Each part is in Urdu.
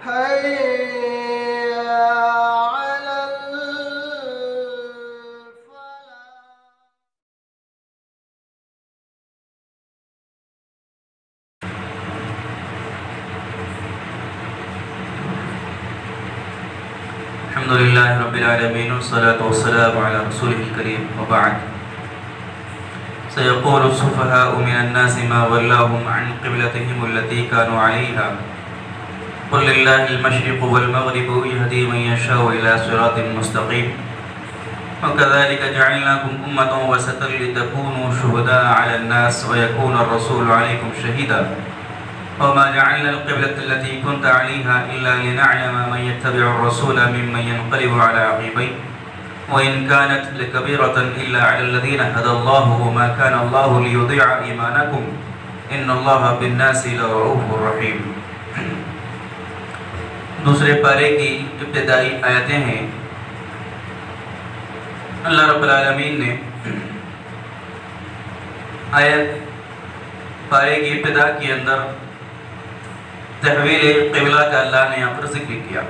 حي على الفلاح. الحمد لله رب العالمين والصلاة والسلام على رسوله الكريم وبعد. سيقول السفهاء من الناس ما ولاهم عن قبلتهم التي كانوا عليها قل لله المشرق والمغرب يهدي من يشاء إلى صراط مستقيم وكذلك جعلناكم أمة وسطا لتكونوا شهداء على الناس ويكون الرسول عليكم شهيدا وما جعلنا القبلة التي كنت عليها إلا لنعلم من يتبع الرسول ممن ينقلب على عقبيه وإن كانت لكبيرة إلا على الذين هدى الله وما كان الله ليضيع إيمانكم إن الله بالناس لرؤوف رحيم. دوسرے پارے کی ابتدائی آیتیں ہیں. اللہ رب العالمین نے آیت پارے کی ابتدا کے اندر تحویل قبلہ کا اللہ نے یہاں پر ذکر کیا.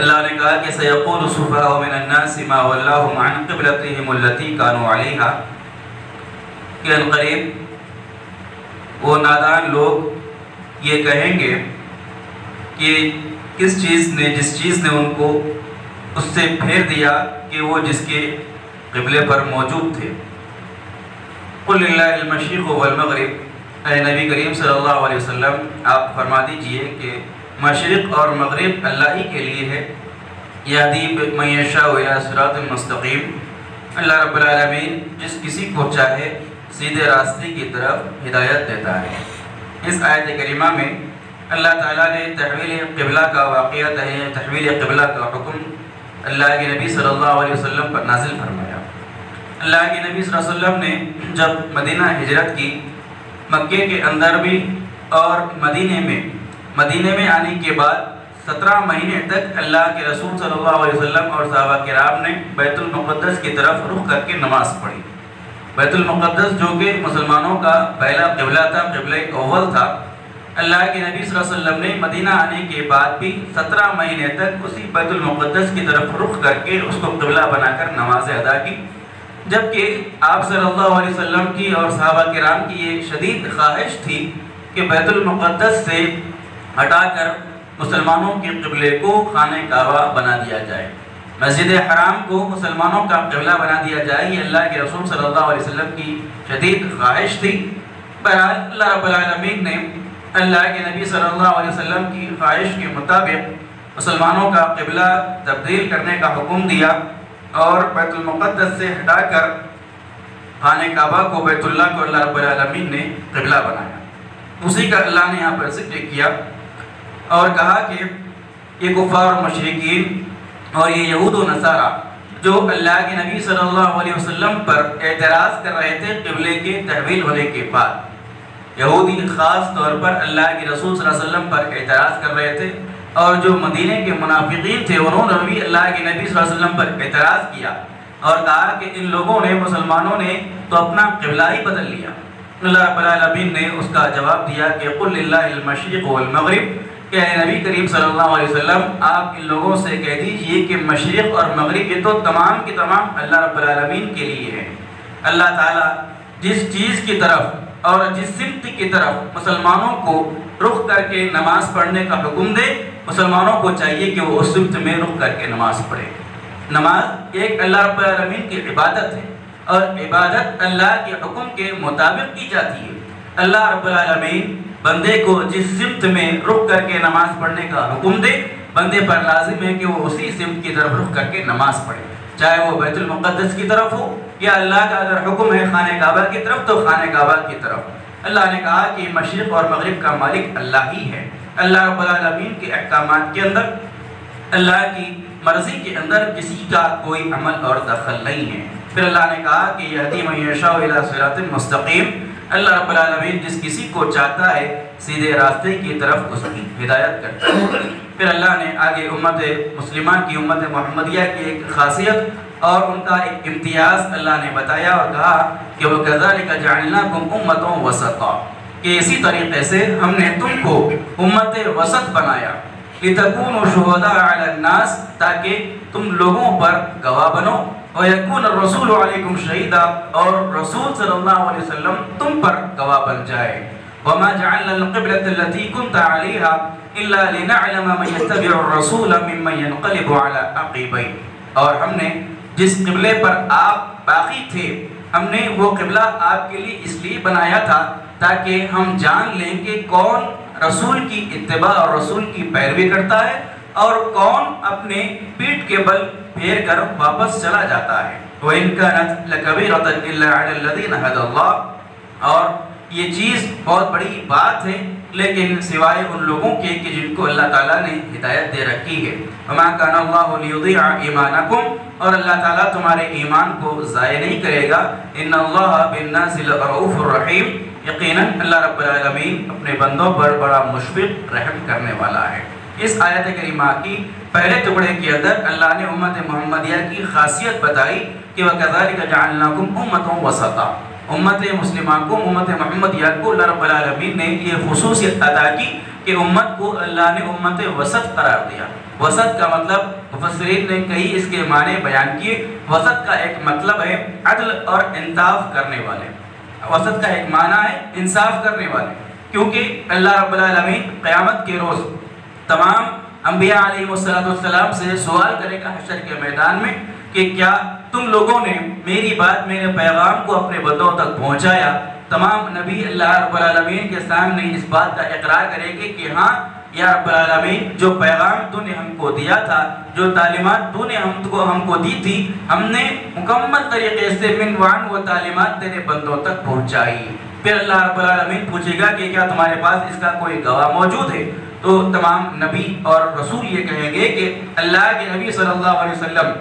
اللہ نے کہا کہ سیقول السفہاء من الناس ما ولاهم عن قبلتهم التي كانوا عليها کہ عنقریب وہ نادان لوگ یہ کہیں گے کہ جس چیز نے ان کو اس سے پھیر دیا کہ وہ جس کے قبلے پر موجود تھے. قل للہ المشرق والمغرب، اے نبی کریم صلی اللہ علیہ وسلم آپ فرما دیجئے کہ مشرق اور مغرب اللہ ہی کے لیے ہے. یہدی من یشاء الی صراط مستقیم، اللہ رب العالمین جس کسی کو چاہے سیدھے راستے کی طرف ہدایت دیتا ہے. اس آیت کریمہ میں اللہ تعالیٰ نے تحویل قبلہ کا واقعہ تحویل قبلہ کا حکم اللہ کے نبی صلی اللہ علیہ وسلم پر نازل فرمایا. اللہ کے نبی صلی اللہ علیہ وسلم نے جب مدینہ ہجرت کی، مکے کے اندر بھی اور مدینے میں آنے کے بعد 17 مہینے تک اللہ کے رسول صلی اللہ علیہ وسلم اور صحابہ کرام نے بیت المقدس کی طرف رخ کر کے نماز پڑھی. بیت المقدس جو کہ مسلمانوں کا پہلا قبلہ تھا، قبلہ اول تھا. اللہ کے نبی صلی اللہ علیہ وسلم نے مدینہ آنے کے بعد بھی 17 مہینے تک اسی بیت المقدس کی طرف رخ کر کے اس کو قبلہ بنا کر نمازیں ادا کی. جبکہ آپ صلی اللہ علیہ وسلم کی اور صحابہ کرام کی یہ شدید خواہش تھی کہ بیت المقدس سے ہٹا کر مسلمانوں کے قبلے کو خانہ کعبہ بنا دیا جائے، مسجد حرام کو مسلمانوں کا قبلہ بنا دیا جائے. یہ اللہ کے رسول صلی اللہ علیہ وسلم کی شدید خواہش تھی. بہرحال اللہ رب العالمین نے اللہ کے نبی صلی اللہ علیہ وسلم کی خواہش کے مطابق مسلمانوں کا قبلہ تبدیل کرنے کا حکم دیا اور بیت المقدس سے ہٹا کر خانہ کعبہ کو، بیت اللہ کو اللہ رب العالمین نے قبلہ بنایا. اسی کا اللہ نے یہاں پر ذکر کیا اور کہا کہ یہ کفار و مشرکین اور یہ یہود و نصارہ جو اللہ کے نبی صلی اللہ علیہ وسلم پر اعتراض کر رہے تھے قبلے کے تحویل ہونے کے بعد، یہودی خاص طور پر اللہ کے رسول صلی اللہ علیہ وسلم پر اعتراض کر رہے تھے، اور جو مدینے کے منافقین تھے انہوں نے بھی اللہ کے نبی صلی اللہ علیہ وسلم پر اعتراض کیا اور کہا کہ ان لوگوں نے، مسلمانوں نے تو اپنا قبلہ ہی بدل لیا. اللہ رب العالمین نے اس کا جواب دیا کہ قل للہ المشرق والمغرب، کہ اے نبی کریم صلی اللہ علیہ وسلم آپ ان لوگوں سے کہہ دیجئے کہ مشرق اور مغرب یہ تو تمام کی تمام اللہ رب العالمین کے لیے ہے. اللہ تعالیٰ جس چیز کی طرف اور جس سمت کی طرف مسلمانوں کو رخ کر کے نماز پڑھنے کا حکم دے، مسلمانوں کو چاہیے کہ وہ اس سمت میں رخ کر کے نماز پڑھے. نماز ایک اللہ رب العالمین کی عبادت ہے اور عبادت اللہ کے حکم کے مطابق کی جاتی ہے. اللہ رب العالمین بندے کو جس سمت میں رخ کر کے نماز پڑھنے کا حکم دے، بندے پر لازم ہے کہ وہ اسی سمت کی طرف رخ کر کے نماز پڑھے، چاہے وہ بیت المقدس کی طرف ہو یا اللہ کا اگر حکم ہے خانہ کعبہ کی طرف تو خانہ کعبہ کی طرف. اللہ نے کہا کہ مشرق اور مغرب کا مالک اللہ ہی ہے. اللہ رب العالمین کے احکامات کے اندر، اللہ کی مرضی کے اندر کسی کا کوئی عمل اور دخل نہیں ہے. پھر اللہ نے کہا کہ یہدی من یشاء الی صراط مستقیم، اللہ رب العالمین جس کسی کو چاہتا ہے سیدھے راستے کی طرف اس کی ہدایت کرتا ہے. پھر اللہ نے آگے امت مسلمہ کی، امت محمدیہ کی ایک خاصیت اور ان کا ایک امتیاز اللہ نے بتایا اور کہا کہ وَكَذَلِكَ جَعَلْنَاكُمْ أُمَّةً وَسَطًا، کہ اسی طریقے سے ہم نے تم کو امت وسط بنایا لتکونوا شہداء علی الناس تاکہ تم لوگوں پر گواہ بنو وَيَكُونَ الرَّسُولُ عَلَيْكُمْ شَهِيدًا اور رسول صلی اللہ علیہ وسلم تم پر گواہ بن جائے وَمَا جَعَلْنَا الْقِبْلَةَ الَّتِي كُنْتَ عَلَيْهَا إِلَّا لِنَعْلَمَ مَن يَتَّبِعُ الرَّسُولَ مِمَّن يَنْقَلِبُ عَلَى عَقِبَيْهِ اور ہم نے جس قبلے پر آپ باقی تھے ہم نے وہ قبلہ آپ کے لیے اس لیے بنایا تھا تاکہ ہم جان لیں کہ کون رسول کی اتباع اور رسول کی پیروی کرتا ہے اور کون اپنے پیٹھ کے بل پھیر کر واپس چلا جاتا ہے وَإِن كَانَتْ لَكَبِيرَةً إِلَّا عَلَى الَّذِينَ هَدَى اللَّهُ اور یہ چیز بہت بڑی بات ہے لیکن سوائے ان لوگوں کے کہ جن کو اللہ تعالیٰ نے ہدایت دے رکھی ہے وَمَا كَانَ اللَّهُ لِيُضِيعَ إِيمَانَكُمْ اور اللہ تعالیٰ تمہارے ایمان کو ضائع نہیں کرے گا إِنَّ اللَّهَ بِالنَّاسِ لَرَءُوفٌ رَحِيمٌ یقیناً اللہ رب العالمین اپنے بندوں پر بڑا مشفق رحم کرنے والا ہے اس آیت کریمہ کی پہلے ٹکڑے کے اندر اللہ نے امت محمدیہ کی خاصیت بتائی کہ وَكَذَلِكَ جَعَلْنَاكُمْ أُمَّةً وَسَطًا امت مسلمہ کو امت محمدیہ کو اللہ رب العالمین نے یہ خصوصیت عطا کی کہ امت کو اللہ نے امت وسط قرار دیا وسط کا مطلب مفسرین نے کئی اس کے معنی بیان کیے وسط کا ایک مطلب ہے عدل اور انصاف کرنے والے وسط کا ایک معنی ہے انصاف کرنے والے کیونکہ اللہ رب العالمین قیامت کے روز تمام انبیاء علیہ السلام سے سوال کرے گا حشر کے میدان میں کہ کیا تم لوگوں نے میری بات میرے پیغام کو اپنے بندوں تک پہنچایا تمام نبی اللہ رب العالمین کے سامنے اس بات کا اقرار کریں گے کہ ہاں یا رب العالمین جو پیغام تو نے ہم کو دیا تھا جو تعلیمات تو نے ہم کو دی تھی ہم نے مکمل طریقے سے منوان وہ تعلیمات تیرے بندوں تک پہنچائی پھر اللہ رب العالمین پوچھے گا کہ کیا تمہارے پاس اس کا کوئی گواہ موجود ہے تو تمام نبی اور رسول یہ کہیں گے کہ اللہ کے نبی صلی اللہ علیہ وسلم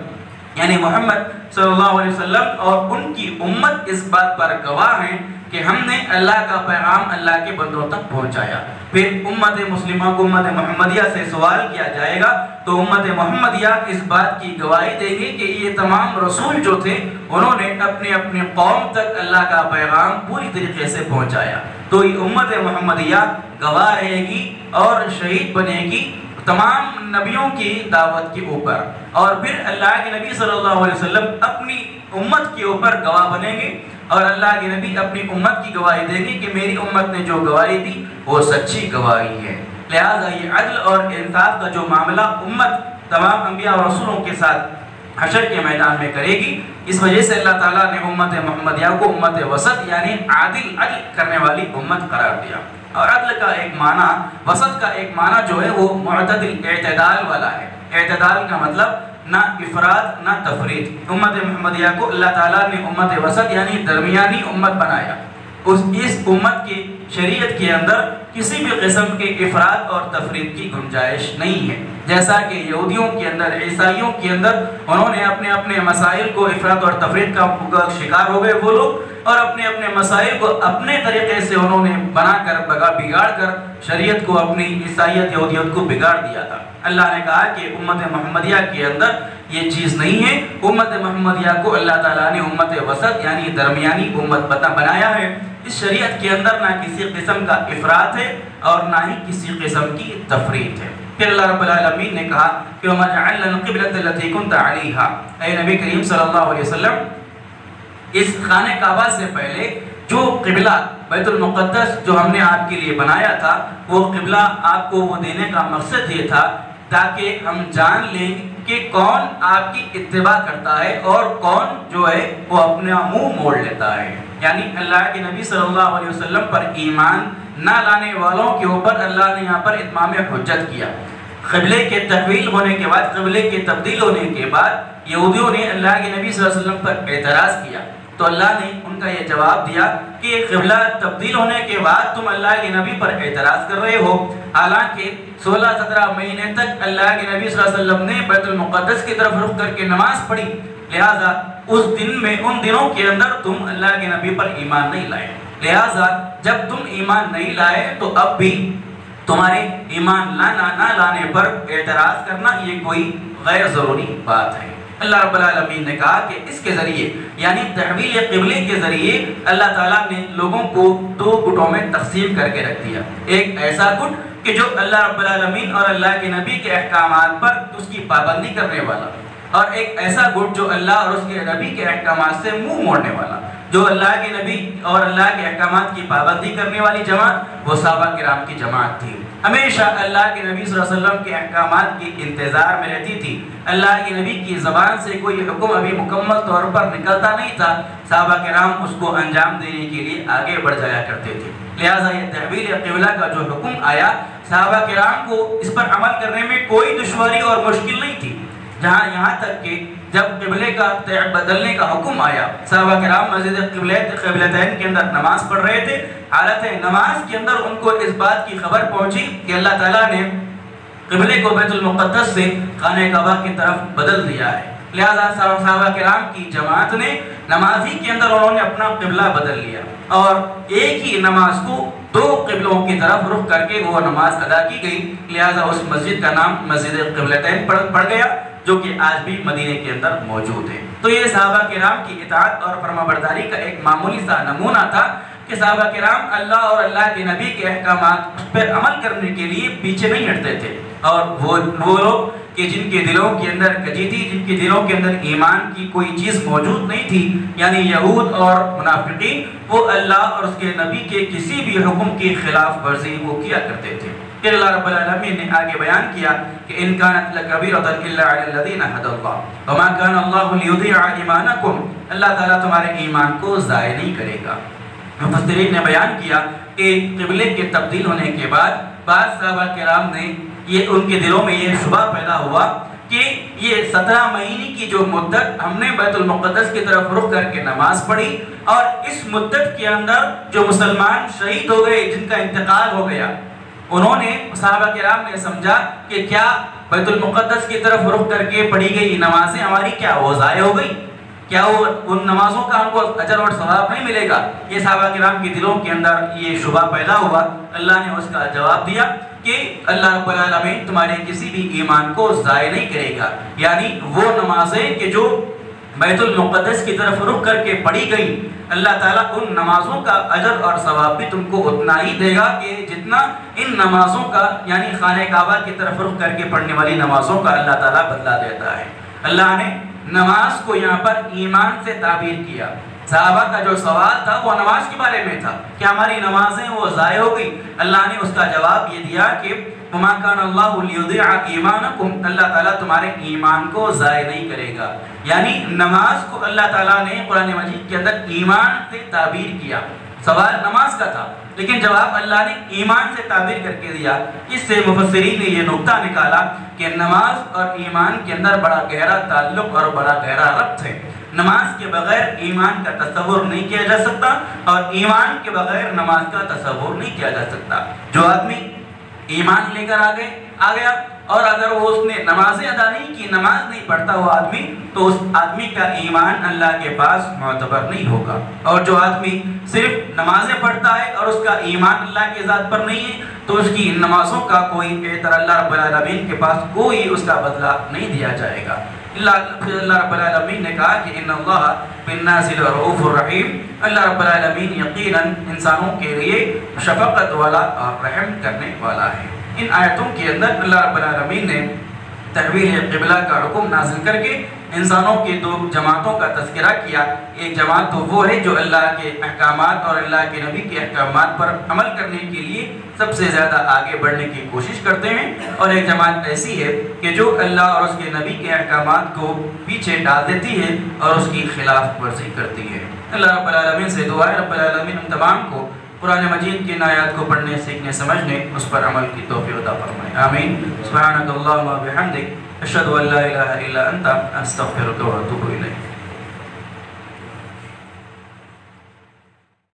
یعنی محمد صلی اللہ علیہ وسلم اور ان کی امت اس بات پر گواہ ہیں کہ ہم نے اللہ کا پیغام اللہ کے بندوں تک پہنچایا پھر امت مسلمہ کو امت محمدیہ سے سوال کیا جائے گا تو امت محمدیہ اس بات کی گواہی دے گی کہ یہ تمام رسول جو تھے انہوں نے اپنے قوم تک اللہ کا پیغام پوری طریقے سے پہنچایا تو یہ امت محمدیہ گواہ رہے گی اور شہید بنے گی تمام نبیوں کی دعوت کے اوپر اور پھر اللہ کے نبی صلی اللہ علیہ وسلم اپنی امت کے اوپر گواہ بنیں گے اور اللہ کے نبی اپنی امت کی گواہی دیں گے کہ میری امت نے جو گواہی دی وہ سچی گواہی ہے لہٰذا یہ عدل اور انصاف کا جو معاملہ امت تمام انبیاء اور رسولوں کے ساتھ حشر کے میدان میں کرے گی اس وجہ سے اللہ تعالیٰ نے امت محمدیہ کو امت وسط یعنی عدل کرنے والی امت قرار دیا اور عدل کا ایک معنی وسط کا ایک معنی جو ہے وہ معتدل اعتدال والا ہے اعتدال کا مطلب نہ افراد نہ تفرید امت محمدیہ کو اللہ تعالیٰ نے امت وسط یعنی درمیانی امت بنایا اس امت کی شریعت کے اندر کسی بھی قسم کے افراد اور تفرید کی گنجائش نہیں ہے جیسا کہ یہودیوں کے اندر عیسائیوں کے اندر انہوں نے اپنے مسائل کو افراد اور تفرید کا شکار ہو گئے وہ لوگ اور اپنے مسائل کو اپنے طریقے سے انہوں نے بنا کر بگاڑ کر شریعت کو اپنی عیسائیت یہودیت کو بگاڑ دیا تھا اللہ نے کہا کہ امت محمدیہ کے اندر یہ چیز نہیں ہے امت محمدیہ کو اللہ تعالیٰ نے امت وسط یعنی درمیانی امت بنایا ہے اس شریعت کے اندر نہ کسی قسم کا افراط ہے اور نہ ہی کسی قسم کی تفریط ہے پھر اللہ رب العالمین نے کہا کہ وَمَا جَعَلْنَا الْقِبْلَةَ الَّتِي كُنْتَ عَلَيْهَا اے نبی کریم صلی اللہ علیہ وسلم اس خانہ کعبہ سے پہلے جو قبلہ بیت المقدس جو ہم نے آپ کے لیے بنایا تھا وہ قبلہ آپ کو وہ دینے کا مقصد یہ تھا تاکہ ہم جان لیں کہ کون آپ کی اتباع کرتا ہے اور کون جو ہے وہ اپنا منہ موڑ لیتا ہے یعنی اللہ کے نبی صلی اللہ علیہ وسلم پر ایمان نہ لانے والوں کے اوپر اللہ نے یہاں پر اتمام حجت کیا قبلے کے تحویل ہونے کے بعد قبلے کے تبدیل ہونے کے بعد یہودیوں نے اللہ کے نبی صلی اللہ علیہ وسلم پر اعتراض کیا تو اللہ نے ان کا یہ جواب دیا کہ قبلہ تبدیل ہونے کے بعد تم اللہ کے نبی پر اعتراض کر رہے ہو حالانکہ 16-17 مہینے تک اللہ کے نبی صلی اللہ علیہ وسلم نے بیت المقدس کی طرف رخ کر کے نماز پڑھی لہٰذا اس دن میں ان دنوں کے اندر تم اللہ کے نبی پر ایمان نہیں لائے لہٰذا جب تم ایمان نہیں لائے تو اب بھی تمہارے ایمان نہ لانے پر اعتراض کرنا یہ کوئی غیر ضروری بات ہے اللہ رب العالمین نے کہا کہ اس کے ذریعے یعنی تحویل قبلے کے ذریعے اللہ تعالیٰ نے لوگوں کو دو گٹوں میں تقسیم کر کے رکھ دیا. ایک ایسا گٹ کہ جو اللہ رب العالمین اور اللہ کے نبی کے احکامات پر اس کی پابندی کرنے والا, اور ایک ایسا گٹ جو اللہ اور اس کے نبی کے احکامات سے منہ موڑنے والا. جو اللہ کے نبی اور اللہ کے احکامات کی پابندی کرنے والی جماعت وہ صحابہ کرام کی جماعت تھی. ہمیشہ اللہ کے نبی صلی اللہ علیہ وسلم کے احکامات کے انتظار میں رہتی تھی. اللہ کے نبی کی زبان سے کوئی حکم ابھی مکمل طور پر نکلتا نہیں تھا, صحابہ کرام اس کو انجام دینے کے لیے آگے بڑھ جایا کرتے تھے. لہٰذا یہ تحویل قبلہ کا جو حکم آیا, صحابہ کرام کو اس پر عمل کرنے میں کوئی دشواری اور مشکل نہیں تھی. جہاں یہاں تک کہ جب قبلے کا بدلنے کا حکم آیا, صحابہ کرام مسجد قبلتین کے اندر نماز پڑھ رہے تھے. حالت نماز کے اندر ان کو اس بات کی خبر پہنچی کہ اللہ تعالیٰ نے قبلے کو بیت المقدس سے خانہ کعبہ کی طرف بدل دیا ہے. لہذا صحابہ کرام کی جماعت نے نماز ہی کے اندر انہوں نے اپنا قبلہ بدل لیا اور ایک ہی نماز کو دو قبلوں کی طرف رخ کر کے وہ نماز ادا کی گئی. لہذا اس مسجد کا نام مسجد قبلتین پڑ گیا, جو کہ آج بھی مدینے کے اندر موجود ہے. تو یہ صحابہ کرام کی اطاعت اور فرمانبرداری کا ایک معمولی سا نمونہ تھا کہ صحابہ کرام اللہ اور اللہ کے نبی کے احکامات پر عمل کرنے کے لیے پیچھے نہیں ہٹتے تھے. اور وہ لوگ کہ جن کے دلوں کے اندر کجی تھی, جن کے دلوں کے اندر ایمان کی کوئی چیز موجود نہیں تھی, یعنی یہود اور منافقین, وہ اللہ اور اس کے نبی کے کسی بھی حکم کی خلاف ورزی وہ کیا کرتے تھے. پھر اللہ رب العالمین نے آگے بیان کیا کہ ان کانت لکبیرۃ الا علی الذین ھدی اللہ وما کان اللہ لیضیع ایمانکم, اللہ تعالیٰ تمہارے ایمان کو ضائع نہیں کرے گا. مفسرین نے بیان کیا کہ قبلے کے تبدیل ہونے کے بعد بعض صحابہ کرام نے یہ ان کے دلوں میں یہ شبہ پیدا ہوا کہ یہ 17 مہینے کی جو مدت ہم نے بیت المقدس کی طرف رخ کر کے نماز پڑھی, اور اس مدت کے اندر جو مسلمان شہید ہو گئے, جن کا انتقال ہو گیا, انہوں نے صحابہ کرام نے سمجھا کہ کیا بیت المقدس کی طرف رخ کر کے پڑھی گئی نمازیں ہماری کیا وہ ضائع ہو گئی, کیا وہ ان نمازوں کا ہم کو اجر اور ثواب نہیں ملے گا. یہ صحابہ کرام کے دلوں کے اندر یہ شبہ پیدا ہوا. اللہ نے اس کا جواب دیا کہ اللہ رب العالمین تمہارے کسی بھی ایمان کو ضائع نہیں کرے گا, یعنی وہ نمازیں کہ جو بیت المقدس کی طرف رخ کر کے پڑھی گئی, اللہ تعالیٰ ان نمازوں کا اجر اور ثواب بھی تم کو اتنا ہی دے گا کہ جتنا ان نمازوں کا یعنی خانہ کعبہ کی طرف رخ کر کے پڑھنے والی نمازوں کا اللہ تعالیٰ بدلہ دیتا ہے. اللہ نے نماز کو یہاں پر ایمان سے تعبیر کیا. صحابہ کا جو سوال تھا وہ نماز کے بارے میں تھا کہ ہماری نمازیں وہ ضائع ہو گئی. اللہ نے اس کا جواب یہ دیا کہ وما کان اللہ لیضیع ایمانکم, اللہ تعالیٰ تمہارے ایمان کو ضائع نہیں کرے گا. یعنی نماز کو اللہ تعالیٰ نے قرآن مجید کے اندر ایمان سے تعبیر کیا. سوال نماز کا تھا لیکن جواب اللہ نے ایمان سے تعبیر کر کے دیا. اس سے مفسرین نے یہ نقطہ نکالا کہ نماز اور ایمان کے اندر بڑا گہرا تعلق اور بڑا گہرا ربط ہے. نماز کے بغیر ایمان کا تصور نہیں کیا جا سکتا, اور ایمان کے بغیر نماز کا تصور نہیں کیا جا سکتا. جو آدمی ایمان لے کر آ گیا اور اگر وہ اس نے نمازیں ادا نہیں کی, نماز نہیں پڑھتا وہ آدمی, تو اس آدمی کا ایمان اللہ کے پاس معتبر نہیں ہوگا. اور جو آدمی صرف نمازیں پڑھتا ہے اور اس کا ایمان اللہ کے ذات پر نہیں ہے, تو اس کی نمازوں کا کوئی اعتراض اللہ رب العالمین کے پاس کوئی اس کا بدلہ نہیں دیا جائے گا. اللہ رب العالمین نے کہا کہ ان اللہ بالناس لرؤوف الرحیم, اللہ رب العالمین یقیناً انسانوں کے لیے شفقت والا اور رحم کرنے والا ہے. ان آیتوں کے اندر اللہ رب العالمین نے تحویل قبلہ کا حکم نازل کر کے انسانوں کی دو جماعتوں کا تذکرہ کیا. ایک جماعت تو وہ ہے جو اللہ کے احکامات اور اللہ کے نبی کے احکامات پر عمل کرنے کے لیے سب سے زیادہ آگے بڑھنے کی کوشش کرتے ہیں, اور ایک جماعت ایسی ہے کہ جو اللہ اور اس کے نبی کے احکامات کو پیچھے ڈال دیتی ہے اور اس کی خلاف ورزی کرتی ہے. اللہ رب العالمین سے دعا ہے رب العالمین ہم تمام کو قرآن مجید کی آیات کو پڑھنے, سیکھنے, سمجھنے, اس پر عمل کی توفیق عطا فرمائے. آمین. سبحانک اللہم و بحمدک, اشہد ان لا الہ الا انت, استغفرک و اتوب الیک.